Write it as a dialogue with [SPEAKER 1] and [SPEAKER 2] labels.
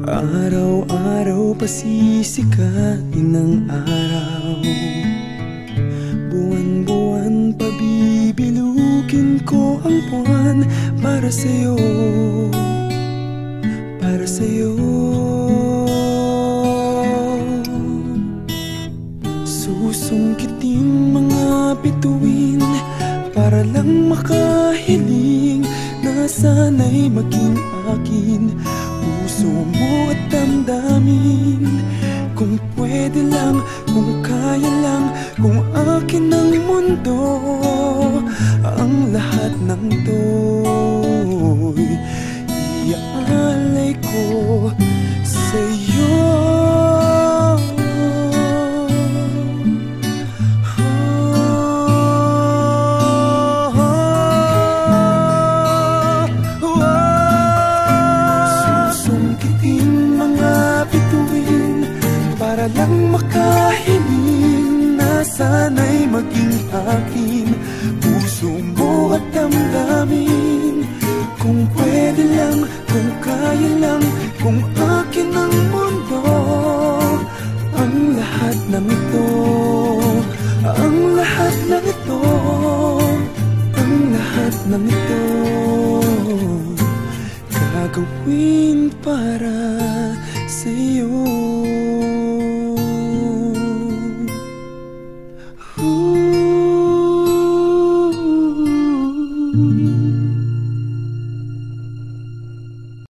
[SPEAKER 1] Araw-araw pasisikatin ng araw, buwan-buwan pabibilugin ko ang buwan para sa'yo, para sa'yo. Susungkitin mga bituin para lang makahiling na sana'y maging akin. Puso mo at damdamin, kung pwede lang, kung kaya lang, kung akin ang mundo. Ang lahat ng to'y iaalay ko sa'yo. Para lang makahiling na sana'y maging akin. Puso mo at damdamin, kung pwede lang, kung kaya lang, kung akin ang mundo. Ang lahat ng ito, ang lahat ng ito, ang lahat ng ito gagawin para sa'yo. Ooh.